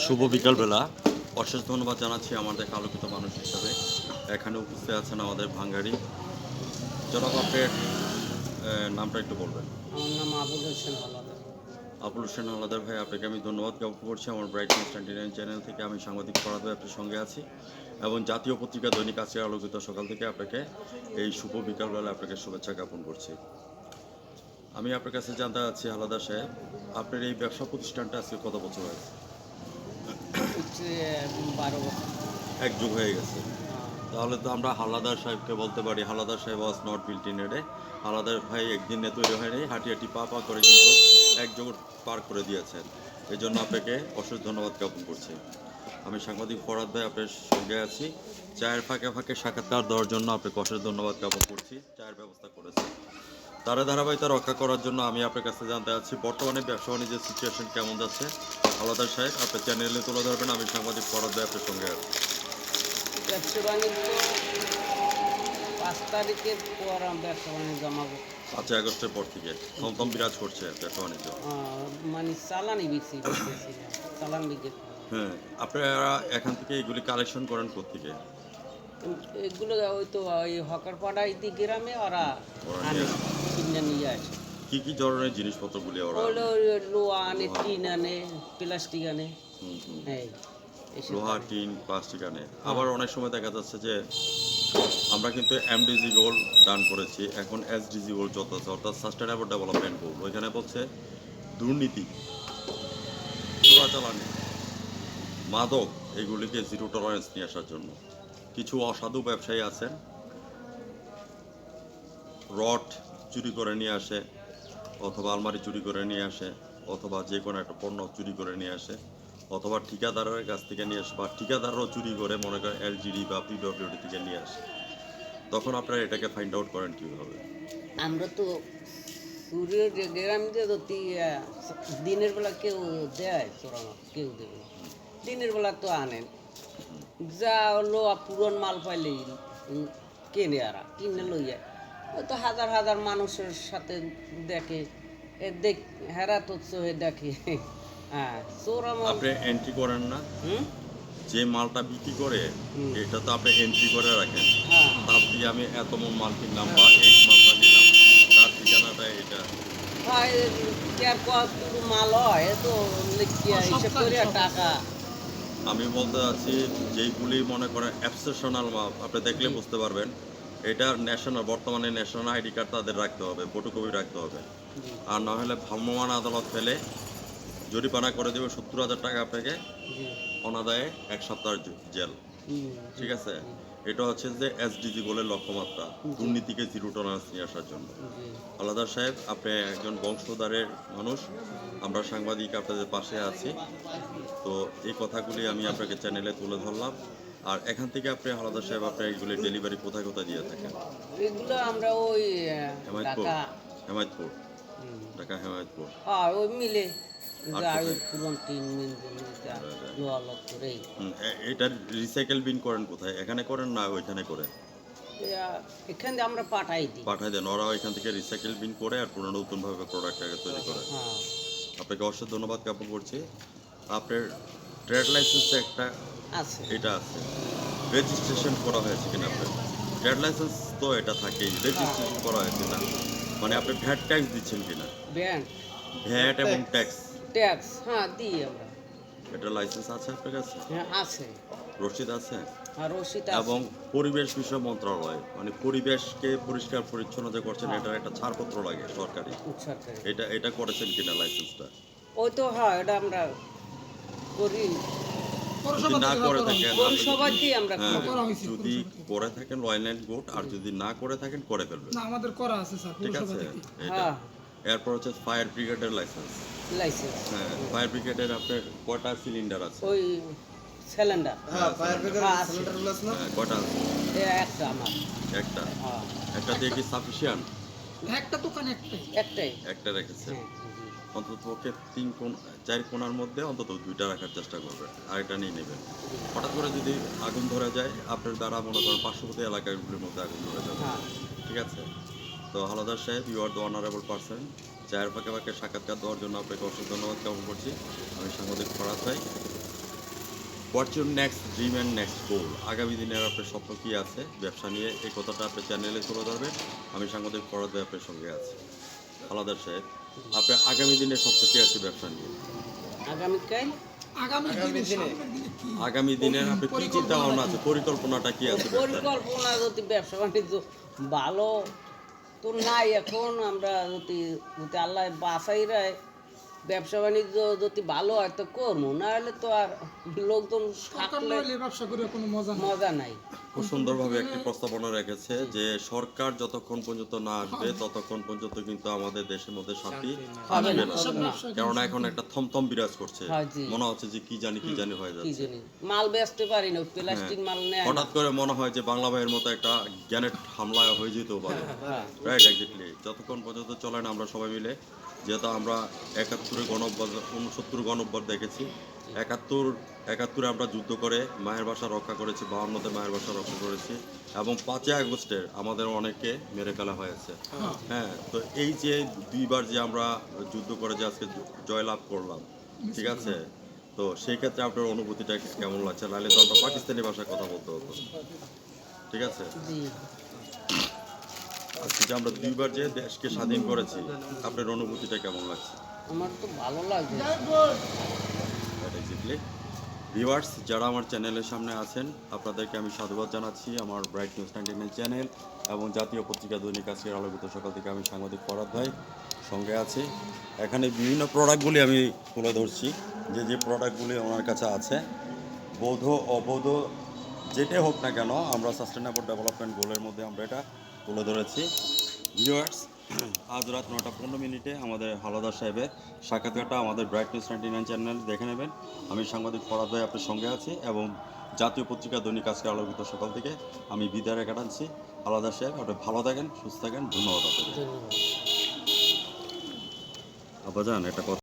শুভ বিকালবেলা। অশেষ ধন্যবাদ জানাচ্ছি আমাদের আলোকিত মানুষ হিসাবে এখানে উপস্থিত আছেন আমাদের ভাঙ্গারি জনাব। আপনার নামটা একটু বলবেন। আমার নাম আবুল হোসেন হাওলাদার। আবুল হোসেন হাওলাদার ভাই, আপনাকে আমি ধন্যবাদ জ্ঞাপন করছি। আমার ব্রাইটনেস 29 চ্যানেল থেকে আমি সাংবাদিক ফরহাদ ভাই আপনার সঙ্গে আছি এবং জাতীয় পত্রিকা দৈনিক আজকের আলোকিত সকাল থেকে আপনাকে এই শুভ বিকালবেলা আপনাকে শুভেচ্ছা জ্ঞাপন করছি। আমি আপনার কাছে জানতে চাচ্ছি হাওলাদার সাহেব, আপনার এই ব্যবসা প্রতিষ্ঠানটা আজকে কত বছর হয়েছে? হচ্ছে 12 বছর। এক যুগ হয়ে গেছে। তাহলে তো আমরা হাওলাদার সাহেবকে বলতে পারি হাওলাদার সাহেব was not built in a day. Howlader ভাই একদিনে তৈরি হয়নি, হাঁটি হাঁটি পা পা করে কিন্তু এক জগৎ পার করে দিয়েছেন। এই জন্য আপনাকে অশেষ ধন্যবাদ জ্ঞাপন করছি। আমি সাংবাদিক ফরহাদ ভাই আপনার সঙ্গে আছি। চায়ের ফাঁকে ফাঁকে সাক্ষাৎকার দেওয়ার জন্য আপনাকে অশেষ ধন্যবাদ জ্ঞাপন করছি। চায়ের ব্যবস্থা করেছি, তারা ধারাবাহিকতা রক্ষা করার জন্য আমি আপনার কাছে জানতে চাচ্ছি বর্তমানে ব্যবসা বাণিজ্যের সিচুয়েশন কেমন যাচ্ছে। হাওলাদার সাহেব আপনার চ্যানেলে তুলে ধরবেন। আমি সাংবাদিক ফরহাদ ভাই আপনার সঙ্গে আছি। ব্যবসা বাণিজ্য 5 তারিখের পর ব্যবসা বাণিজ্য জমাবো। 5 আগস্টের পর থেকে থমথম বিরাজ করছে ব্যবসা বাণিজ্য। মানে চালানি বেশি চালান বিক্রি। হ্যাঁ, আপনারা এখান থেকে এগুলি কালেকশন করেন কোত্থেকে? এগুলো ওই তো ওই হকারপাড়া ইতি গ্রামে ওরা ওরা আনে, নিয়ে আসে। কিনে নিয়ে আসে। কি কি ধরনের জিনিসপত্রগুলি ওরা ওগুলো আনে? লোহা আনে, টিন আনে, প্লাস্টিক আনে। হুম, হুম। এই এসব লোহা, আনে। টিন, প্লাস্টিক আনে। আবার অনেক সময় দেখা যাচ্ছে যে আমরা কিন্তু এমডিজি গোল ডান করেছি, এখন এসডিজি গোল চলতেছে, অর্থাৎ সাস্টেনেবল ডেভেলপমেন্ট গোল। ওইখানে বলছে দুর্নীতি, চোরাচালানি, মাদক এগুলিকে জিরো টলারেন্স নিয়ে আসার জন্য কিছু অসাধু ব্যবসায়ী আছেন, রড চুরি করে নিয়ে আসে, অথবা আলমারি চুরি করে নিয়ে আসে, অথবা যে কোনো একটা পণ্য চুরি করে নিয়ে আসে, অথবা ঠিকাদারের কাছ থেকে নিয়ে আসে, বা ঠিকাদারও চুরি করে মনে করেন এলজিডি বা পিডব্লিউডি থেকে নিয়ে আসে। তখন আপনারা এটাকে ফাইন্ড আউট করেন কীভাবে? আমরা তো সূর্যের যে গ্রামে তো দিনের বেলা কেউ দেয় চোরানো, কেউ দেবে না। দিনের বেলা তো আনেন যা হলো পুরন মাল পাইলেই কেনে আর কিনে লইয়া ওই তো হাজার হাজার মানুষের সাথে দেখে দেখ হেরা তো চোহে দেখে। হ্যাঁ চোরা মাল। আপনি এন্ট্রি করেন না? হুম। যে মালটা বিক্রি করে হুম। এটা তো আপনি এন্ট্রি করে রাখেন। হ্যাঁ তার থেকে আমি এত মন মাল কিনলাম বা এই মালটা নিলাম, তার ঠিকানাটা এটা। হয় আর কত মাল হয় এ তো লিখিয়া হিসেব করে টাকা। আমি বলতে চাচ্ছি যেইগুলি মনে করেন অ্যাবসেশনাল মাপ আপনি দেখলে বুঝতে পারবেন এটা ন্যাশনাল, বর্তমানে ন্যাশনাল আইডি কার্ড তাদের রাখতে হবে, ফটোকপি রাখতে হবে। জি আর না হলে ভ্রাম্যমাণ আদালত ফেলে জরিমানা করে দেবে 70,000 টাকা আপনাকে, জি অনাদায়ে 1 সপ্তাহের জেল। ঠিক আছে, এটা হচ্ছে যে এসডিজি গোলের লক্ষ্যমাত্রা, দুর্নীতিকে জিরো টলারেন্স নিয়ে আসার জন্য। জি আলাদা সাহেব আপনি একজন বংশধরের মানুষ, আমরা সাংবাদিক আপনাদের পাশে আছি। তো এই কথাগুলি আমি আপনাকে চ্যানেলে তুলে ধরলাম। আর এখান থেকে আপনি আলাদা সাহেব আপনি এগুলি ডেলিভারি কোথায় কোথায় দিয়ে থাকেন? এগুলো আমরা ওই হেমায়তপুর, টাকা হেমায়তপুর, ঢাকা হেমায়তপুর। হ্যাঁ ওই মিলে আর যা ওই কোথায়? পুরন টিন মিল লোয়া লোক করেই এটার রিসাইকেল বিন করেন কোথায়? এখানে করেন না ওইখানে করে এখান থেকে আমরা পাঠাই দিই। পাঠায় দেন, ওরা এখান থেকে রিসাইকেল বিন করে আর পুরো নতুনভাবে প্রোডাক্টটাকে তৈরি করে। হ্যাঁ আপনাকে অবশ্যই ধন্যবাদ জ্ঞাপন করছি। আপনার ট্রেড লাইসেন্স একটা আছে। এটা আছে, রেজিস্ট্রেশন করা হয়েছে কিনা আপনার? ট্রেড লাইসেন্স তো এটা থাকেই, রেজিস্ট্রেশন করা হয়েছে না? মানে আপনি ভ্যাট ট্যাক্স দিচ্ছেন কিনা? ব্যান্ড ভ্যাট এবং ট্যাক্স, ট্যাক্স হ্যাঁ দিই আমরা। এটা লাইসেন্স আছে আপনার কাছে? হ্যাঁ আছে। রসিদ আছে? আর রসিদ এবং আছে। পরিবেশ বিষয় মন্ত্রণালয় মানে পরিবেশকে পরিষ্কার পরিচ্ছন্ন যে করছেন এটা একটা ছাড়পত্র লাগে সরকারি, সরকারি এটা করেছেন কিনা লাইসেন্সটা? ওই তো হ্যাঁ এটা আমরা করি। যদি না করে থাকেন পৌরসভা দিয়ে আমরা হ্যাঁ, করি। যদি করে থাকেন লয়ল্যান্ড গুড, আর যদি না করে থাকেন করে ফেলবেন। না আমাদের করা আছে স্যার ঠিক পৌরসভা আছে, থেকে। এটা হ্যাঁ এরপর হচ্ছে ফায়ার ব্রিগেডের লাইসেন্স। লাইসেন্স হ্যাঁ, ফায়ার ব্রিগেডের আপনার কয়টা সিলিন্ডার আছে? ওই সিলিন্ডার হ্যাঁ, ফায়ার ব্রিগেড হ্যাঁ, আছে। সিলিন্ডারগুলো আছে না? কয়টা আছে? একটা আমার। একটা। হ্যাঁ একটা দিয়ে কি সাফিসিয়েন্ট? একটা দোকান একটাই। একটাই। একটা রেখেছেন। হ্যাঁ জি। অন্তত পক্ষে 4 কোণার মধ্যে অন্তত 2টা রাখার চেষ্টা করবেন, আরেকটা নিয়ে নেবেন। হঠাৎ করে যদি আগুন ধরে যায় আপনার দ্বারা মনে করেন পার্শ্ববর্তী এলাকাগুলির মধ্যে আগুন ধরে যাবে। হ্যাঁ ঠিক আছে, তো হালাদার সাহেব you are the honourable person. চায়ের ফাঁকে ফাঁকে সাক্ষাৎকার দেওয়ার জন্য আপনাকে অসংখ্য ধন্যবাদ জ্ঞাপন করছি। আমি সাংবাদিক ফরহাদ ভাই। What's your next dream and next গোল? আগামী দিনের আপনার স্বপ্ন কী আছে ব্যবসা নিয়ে, এই কথাটা আপনার চ্যানেলে তুলে ধরবেন। আমি সাংবাদিক ফরাদ ভাই আপনার সঙ্গে আছি। হালাদার সাহেব, আপনার আগামী দিনের স্বপ্ন কী আছে ব্যবসা নিয়ে? আগামীকাল আগামী দিনে সামনের দিনে কি আগামী দিনের আপনার কী চিন্তা ভাবনা আছে, পরিকল্পনাটা কী আছে ব্যবসা নিয়ে? পরিকল্পনা যদি ব্যবসা বাণিজ্য ভালো তো নাই এখন, আমরা যদি যদি আল্লাহ বাসাইরায় ব্যবসা বাণিজ্য যদি ভালো হয় তো করবো, না হলে তো আর লোকজন সরকার থাকলে নইলে ব্যবসা করে কোনো মজা নেই। মজা নাই। খুব সুন্দরভাবে একটি প্রস্তাবনা রেখেছে যে সরকার যতক্ষণ পর্যন্ত না আসবে ততক্ষণ পর্যন্ত কিন্তু আমাদের দেশের মধ্যে শান্তি আসবে না। সব ব্যবসা কেননা এখন একটা থমথম বিরাজ করছে, হ্যাঁ, জি। মনে হচ্ছে যে কি জানি হয়ে কি যাচ্ছে। জানি মাল বেচতে পারি না, প্লাস্টিক মাল নেয় না। হঠাৎ করে মনে হয় যে বাংলা ভাইয়ের মতো একটা গ্যানেট হামলা হয়ে যেতেও পারে। হ্যাঁ, রাইট, এক্স্যাক্টলি। যতক্ষণ পর্যন্ত চলে না আমরা সবাই মিলে, যেহেতু আমরা 71-এ গণঅভ্যাস 69 গণঅভ্যাস দেখেছি, 71-এ আমরা যুদ্ধ করে মায়ের বাসা রক্ষা করেছি, 52-তে মায়ের বাসা রক্ষা করেছি, এবং 5ই আগস্টের আমাদের অনেককে মেরে ফেলা হয়েছে। হ্যাঁ, তো এই যে দুইবার যে আমরা যুদ্ধ করে যে আজকে জয়লাভ করলাম, ঠিক আছে, তো সেই ক্ষেত্রে আপনার অনুভূতিটা কেমন লাগছে? নাহলে তো আমরা পাকিস্তানি ভাষায় কথা বলতে হতো, ঠিক আছে। জি। আজকে যে আমরা দুইবার যে দেশকে স্বাধীন করেছি, আপনার অনুভূতিটা কেমন লাগছে? আমার তো ভালো লাগে। এক্স্যাক্টলি। ভিউয়ার্স যারা আমার চ্যানেলের সামনে আছেন আপনাদেরকে আমি সাধুবাদ জানাচ্ছি। আমার ব্রাইট নিউজ 99 চ্যানেল এবং জাতীয় পত্রিকা দৈনিক আজকের আলোকিত সকাল থেকে আমি সাংবাদিক ফরাদ ভাই সঙ্গে আছি। এখানে বিভিন্ন প্রোডাক্টগুলি আমি তুলে ধরছি, যে প্রোডাক্টগুলি ওনার কাছে আছে, বৈধ অবৈধ যেটাই হোক না কেন, আমরা সাস্টেনেবল ডেভেলপমেন্ট গোলের মধ্যে আমরা এটা তুলে ধরেছি। ভিউয়ার্স, আজ রাত 9:15 আমাদের হালাদার সাহেবের সাক্ষাৎকারটা আমাদের ব্রাইট নিউজ 99 চ্যানেল দেখে নেবেন। আমি সাংবাদিক ফরাদ ভাই আপনার সঙ্গে আছি এবং জাতীয় পত্রিকা দৈনিক আজকে আলোকিত সকাল থেকে আমি বিদায় রেখে টানছি। হালাদার সাহেব, আপনি ভালো থাকেন, সুস্থ থাকেন, ধন্যবাদ আপনাকে। ধন্যবাদ। আব্বাজান একটা কথা